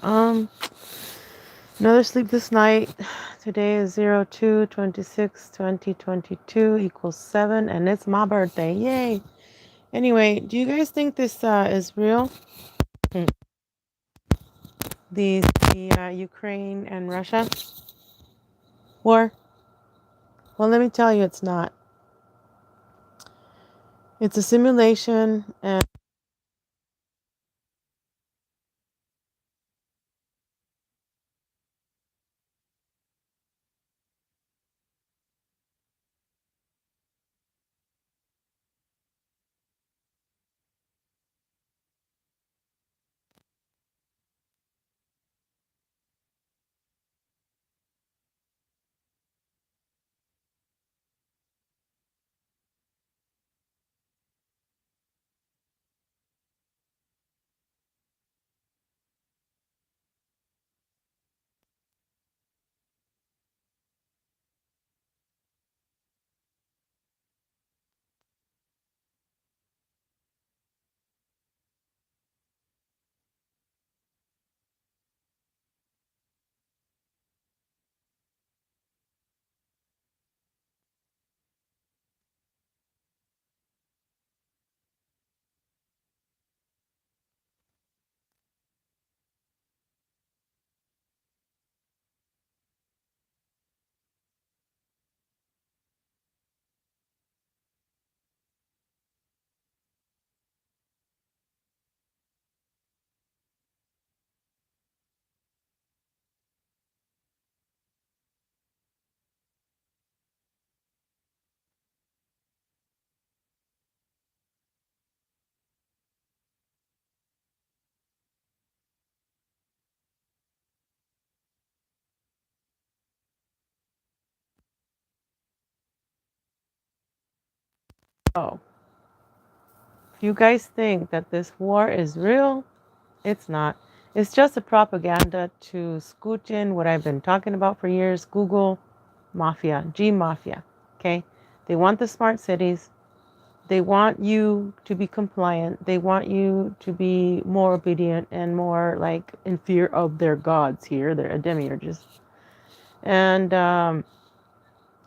Um, Another sleep this night. Today is 02/26/2022 equals 7, and it's my birthday. Yay! Anyway, do you guys think this is real? Hmm. The Ukraine and Russia war? Well, let me tell you, it's not. It's a simulation, and oh, if you guys think that this war is real, it's not. It's just a propaganda to scooch in what I've been talking about for years. Google Mafia, G Mafia. Okay? They want the smart cities. They want you to be compliant. They want you to be more obedient and more like in fear of their gods here, their demiurges. And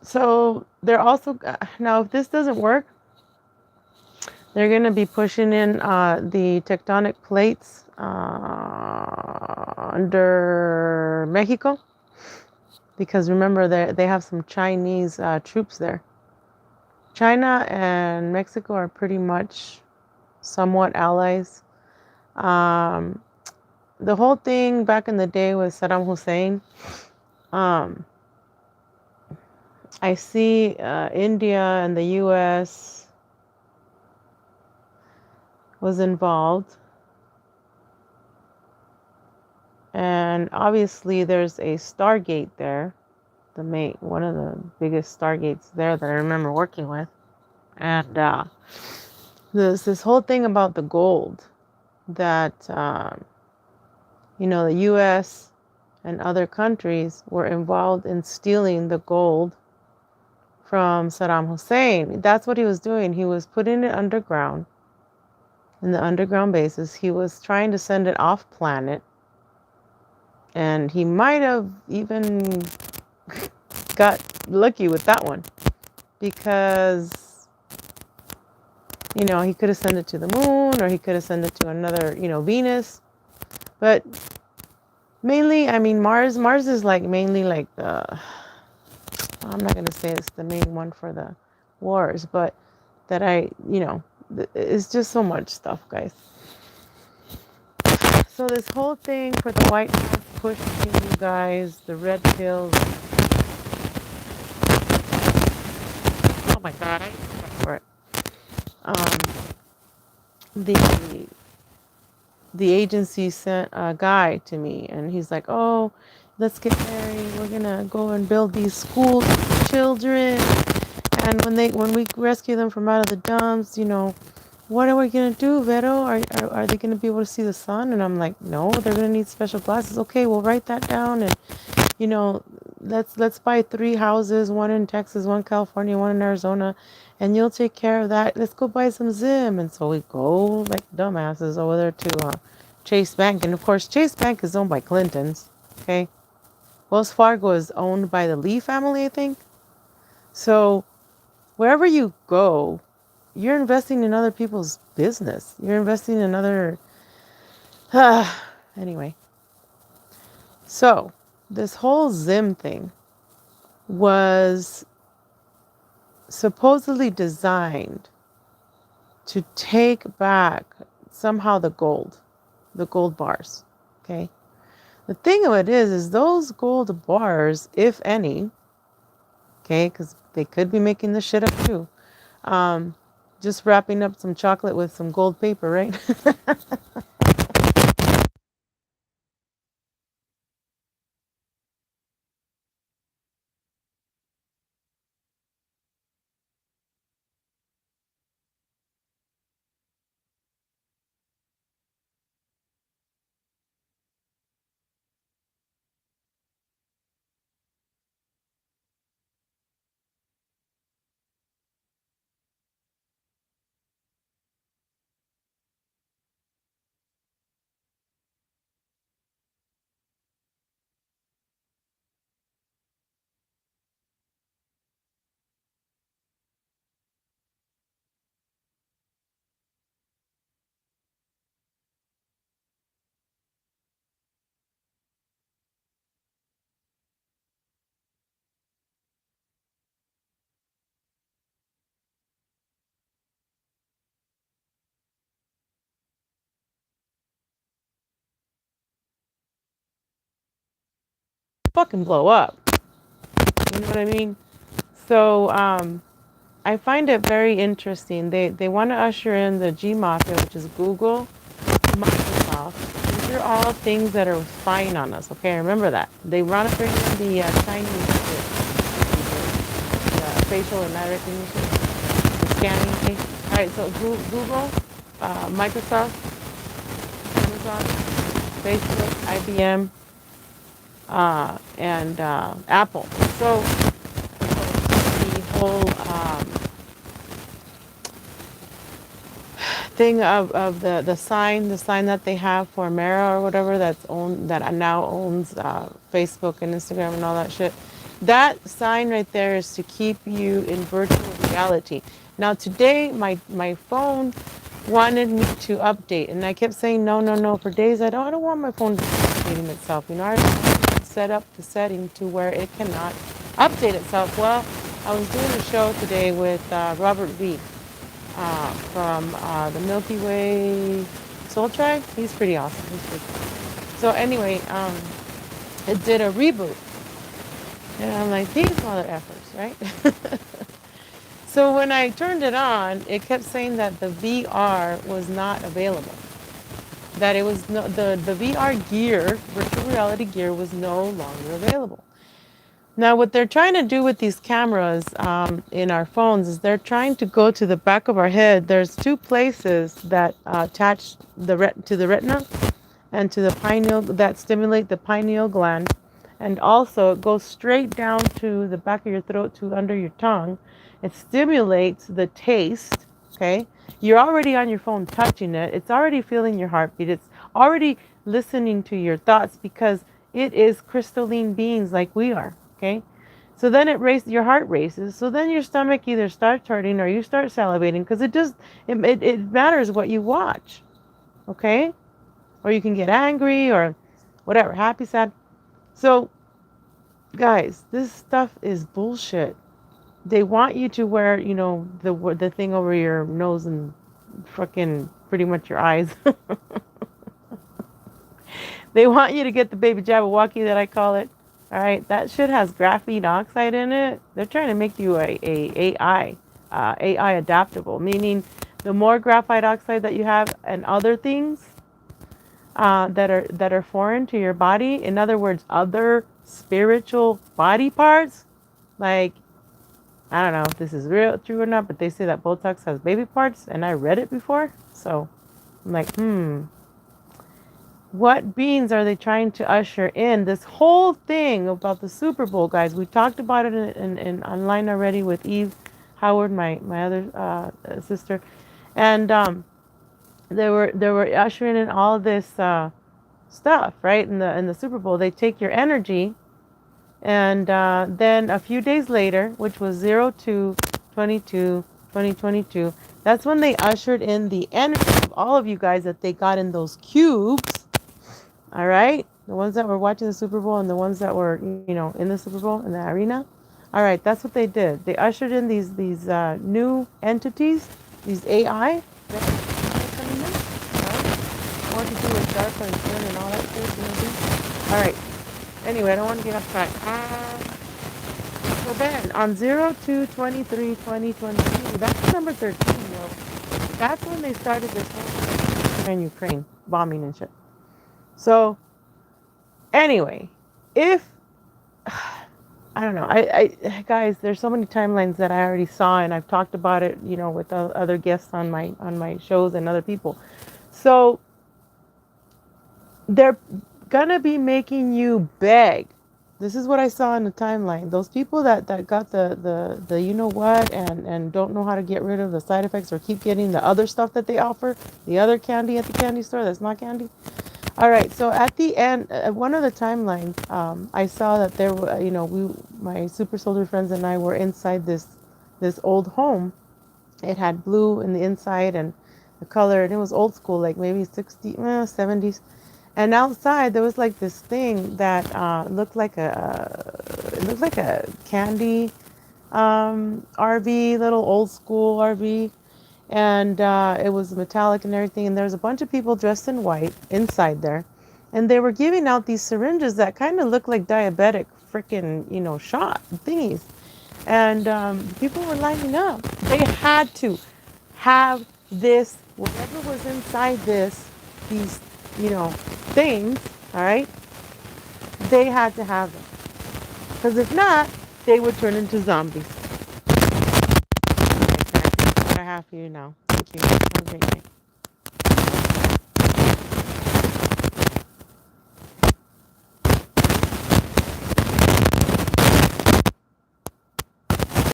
so they're also, now if this doesn't work, they're going to be pushing in the tectonic plates under Mexico, because remember they have some Chinese troops there. China and Mexico are pretty much somewhat allies. Um, the whole thing back in the day with Saddam Hussein, um, I see India and the U.S. was involved. And obviously there's a Stargate there, one of the biggest Stargates there that I remember working with. And there's this whole thing about the gold that, the U.S. and other countries were involved in stealing the gold from Saddam Hussein. That's what he was doing. He was putting it underground, in the underground bases. He was trying to send it off planet. And he might have even got lucky with that one, because, he could have sent it to the moon, or he could have sent it to another, Venus. But mainly, I mean, Mars is like mainly like I'm not going to say it's the main one for the wars, but that it's just so much stuff, guys. So this whole thing for the White House pushing you guys, the red pills. Oh my God, I for it. Um, the the agency sent a guy to me, and he's like, "Oh, let's get married. We're gonna go and build these schools for children, and when we rescue them from out of the dumps, what are we gonna do, Vero? Are they gonna be able to see the sun?" And I'm like, "No, they're gonna need special glasses." Okay, we'll write that down, and you know, let's buy 3 houses, one in Texas, one in California, one in Arizona, and you'll take care of that. Let's go buy some Zim. And so we go like dumbasses over there to Chase Bank. And of course, Chase Bank is owned by Clintons. Okay. Wells Fargo is owned by the Lee family, I think. So wherever you go, you're investing in other people's business. You're investing in other. Anyway, so this whole Zim thing was supposedly designed to take back somehow the gold bars. Okay. The thing of it is those gold bars, if any, okay, because they could be making this shit up too. Um, just wrapping up some chocolate with some gold paper, right? Fucking blow up. You know what I mean? So I find it very interesting. They want to usher in the G Mafia, which is Google, Microsoft. These are all things that are spying on us. Okay, remember that. They want to bring in the Chinese the facial and eye recognition, the scanning thing. All right, so Google, Microsoft, Amazon, Facebook, IBM, and Apple. So the whole thing of the sign that they have for Mara or whatever that now owns Facebook and Instagram and all that shit. That sign right there is to keep you in virtual reality. Now today my phone wanted me to update and I kept saying no no no for days. I don't want my phone to be updating itself. You know, I set up the setting to where it cannot update itself. Well, I was doing a show today with Robert V from the Milky Way Soul Tribe. He's pretty awesome. He's pretty cool. So anyway, it did a reboot, and I'm like, these mother effers, right? So when I turned it on, it kept saying that the VR was not available. That it was no, the VR gear, virtual reality gear, was no longer available. Now, what they're trying to do with these cameras in our phones is they're trying to go to the back of our head. There's two places that attach to the retina and to the pineal that stimulate the pineal gland, and also it goes straight down to the back of your throat to under your tongue. It stimulates the taste. Okay, you're already on your phone touching it. It's already feeling your heartbeat. It's already listening to your thoughts because it is crystalline beings like we are. Okay, so then your heart races. So then your stomach either starts hurting or you start salivating because it matters what you watch. Okay, or you can get angry or whatever, happy, sad. So, guys, this stuff is bullshit. They want you to wear, the thing over your nose and fucking pretty much your eyes. They want you to get the baby Jabberwocky that I call it. All right, that shit has graphene oxide in it. They're trying to make you AI adaptable, meaning the more graphite oxide that you have and other things, that are foreign to your body. In other words, other spiritual body parts. Like, I don't know if this is real true or not, but they say that Botox has baby parts, and I read it before. So I'm like, what beings are they trying to usher in? This whole thing about the Super Bowl, guys. We talked about it in online already with Eve Howard, my other sister, and They were ushering in all this stuff, right? In the Super Bowl, they take your energy, and then a few days later, which was 02/22, 2022, that's when they ushered in the energy of all of you guys that they got in those cubes. All right, the ones that were watching the Super Bowl and the ones that were, in the Super Bowl in the arena. All right, that's what they did. They ushered in these new entities, these AI that are coming in, right? More to do with DARPA and CERN and all that shit. All right. Anyway, I don't want to get off track. So then, on 02/23/2022, that's number 13, yo. That's when they started this whole thing in Ukraine bombing and shit. So anyway, if I don't know, guys, there's so many timelines that I already saw, and I've talked about it, with other guests on my shows and other people. So they're gonna be making you beg. This is what I saw in the timeline. Those people that got the you know what, and don't know how to get rid of the side effects or keep getting the other stuff that they offer, the other candy at the candy store that's not candy. All right, so at the end, one of the timelines, I saw that there were, my super soldier friends and I were inside this old home. It had blue in the inside and the color, and it was old school, like maybe 60s, 70s. And outside there was like this thing that it looked like a candy RV, little old school RV, and it was metallic and everything. And there was a bunch of people dressed in white inside there, and they were giving out these syringes that kind of looked like diabetic freaking shot thingies, and people were lining up. They had to have this, whatever was inside these things. All right, they had to have them, because if not, they would turn into zombies. All right, guys, that's what I have for you now. Thank you. Have a great day.